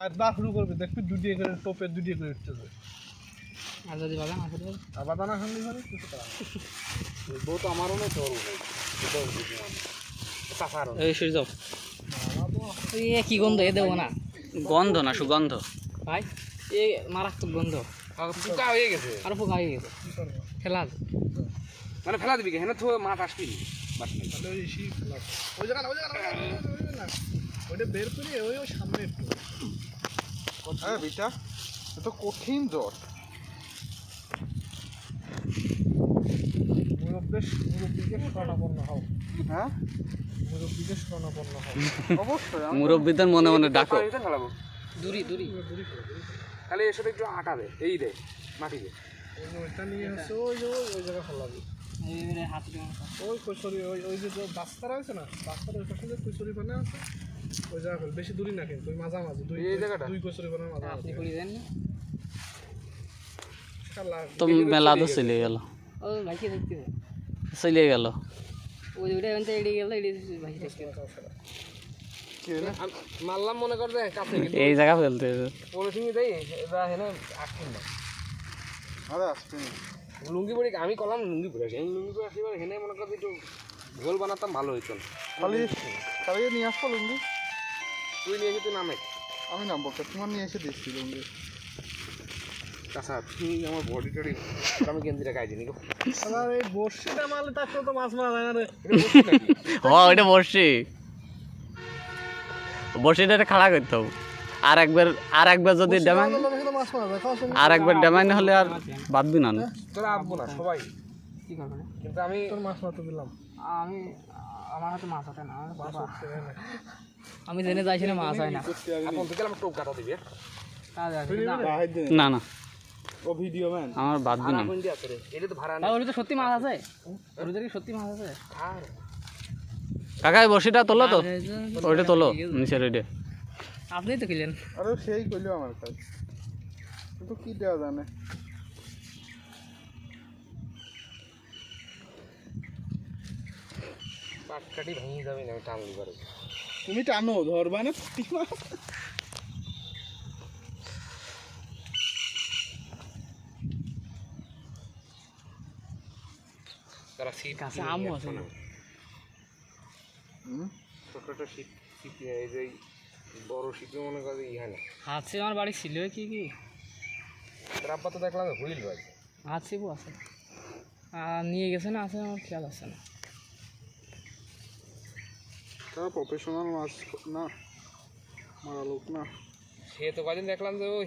আর দা শুরু করবে দেখবি দুটি করে টোপে দুটি করে উঠতেছে আর যদি বাগান আছে তো আবার দানা খালি করে কিছু করা বউ তো আমারও না তোর এই সরে যাও এ কি গন্ধ এ দেবো না গন্ধ না সুগন্ধ ভাই এ মারাত্মক গন্ধ পোকা হয়ে গেছে আর পোকা হয়ে গেছে ফেলা মানে ফেলা দিবি কেন তো মাছ আসবি তাহলে ওই শি ফেলা ওই জায়গা না ওইটা বের করে ওই সামনে একটু হ্যাঁ বিটা তো কঠিন জ্বর মুরব্বীকে শরণাপন্ন হও হ্যাঁ মুরব্বীকে শরণাপন্ন হও অবশ্যই মুরব্বীদের মনে মনে ডাকো ফেলাবো দূরি দূরি তাহলে এর সাথে একটু আটা দে এই দে মাটি দে ওইটা নিয়ে আসছে ওই জায়গা ফেলাবি এইবারে হাত ওই কৈশোরী ওই যে রাস্তাটা আছে না রাস্তার ওই পাশে যে কৈশোরী পানা আছে ওই জায়গা ফেল বেশি দূরই না কিন্তু ওই মাঝামাঝি এই জায়গাটা? দুই কৈশোরী পানার আপনি মাঝামাঝি করে দেন না তো মেলা তো চলে গেল ও ভাই কি দেখতে চলে গেল ওই ওটা এখান থেকে এড়িয়ে গেল এড়িয়ে ভাই দেখতে মারলাম মনে কর যে কাছে এই জায়গা ফেলতে পলিথিন দেই এটা হেনে আসছেন না আরে আসছে লুঙ্গি পরে আমি কলাম লুঙ্গি পরে আসি লুঙ্গি পরে আসি হেনে মনে কর একটু গোল বানাতাম ভালো হইতো খালি খালি নিয়ে আসবো লুঙ্গি তুই নিয়ে এসে তুই নামে আমি নামবো তোমার নিয়ে এসে দিচ্ছি লুঙ্গি আচ্ছা তুই আমার বডি টডি আমি কেন্দ্রে গাই দিনি আর এই বর্ষিটা মারলে তার সাথে তো মাছ মারা যায় না রে হ ওইটা বর্ষি বর্ষিটা খাড়া করতে হবে আর একবার যদি ড্যামাইন মাছ মারা যায় খাওয়া আর একবার ড্যামাইন হলে আর বাঁধবি না তোরা আসবো না সবাই কি করবে কিন্তু আমি তোর মাছ মারতে দিলাম আমি আমার হাতে মাছ আছে না মাছ উঠছে না আমি জেনে যাইছি না মাছ হয় না আপন থেকে আমার টোপ কাটা দিবি কাজ আছে না না ও ভিডিও ম্যান আমার বাঁধবি না আপন দিয়ে আছে রে এটা তো ভাড়া না ওটা তো সত্যি মাছ আছে ওটা কি সত্যি মাছ আছে আর কাকা এই বর্ষিটা তোলো তো ওইটা তোলো নিচের ওইটা আপনিই তো কিনলেন আরে সেই কইলো আমার কাজ কিন্তু কি দেওয়া জানে পাটকাটি ভেঙে যাবে না টান দিবার তুমি টানো ধরবা না তারা সিট কাছে আমও আছে না ছোট শীত শীত এই যে বড় শীতে মনে করে ইহানে হাতছে আমার বাড়ি ছিল কি তোর আব্বা তো দেখলাম হুইল ভাই হাতছে আছে আর নিয়ে গেছে না আছে আমার খেয়াল আছে না তারা প্রফেশনাল মাছ না মারা লোক না সে তো কদিন দেখলাম যে ওই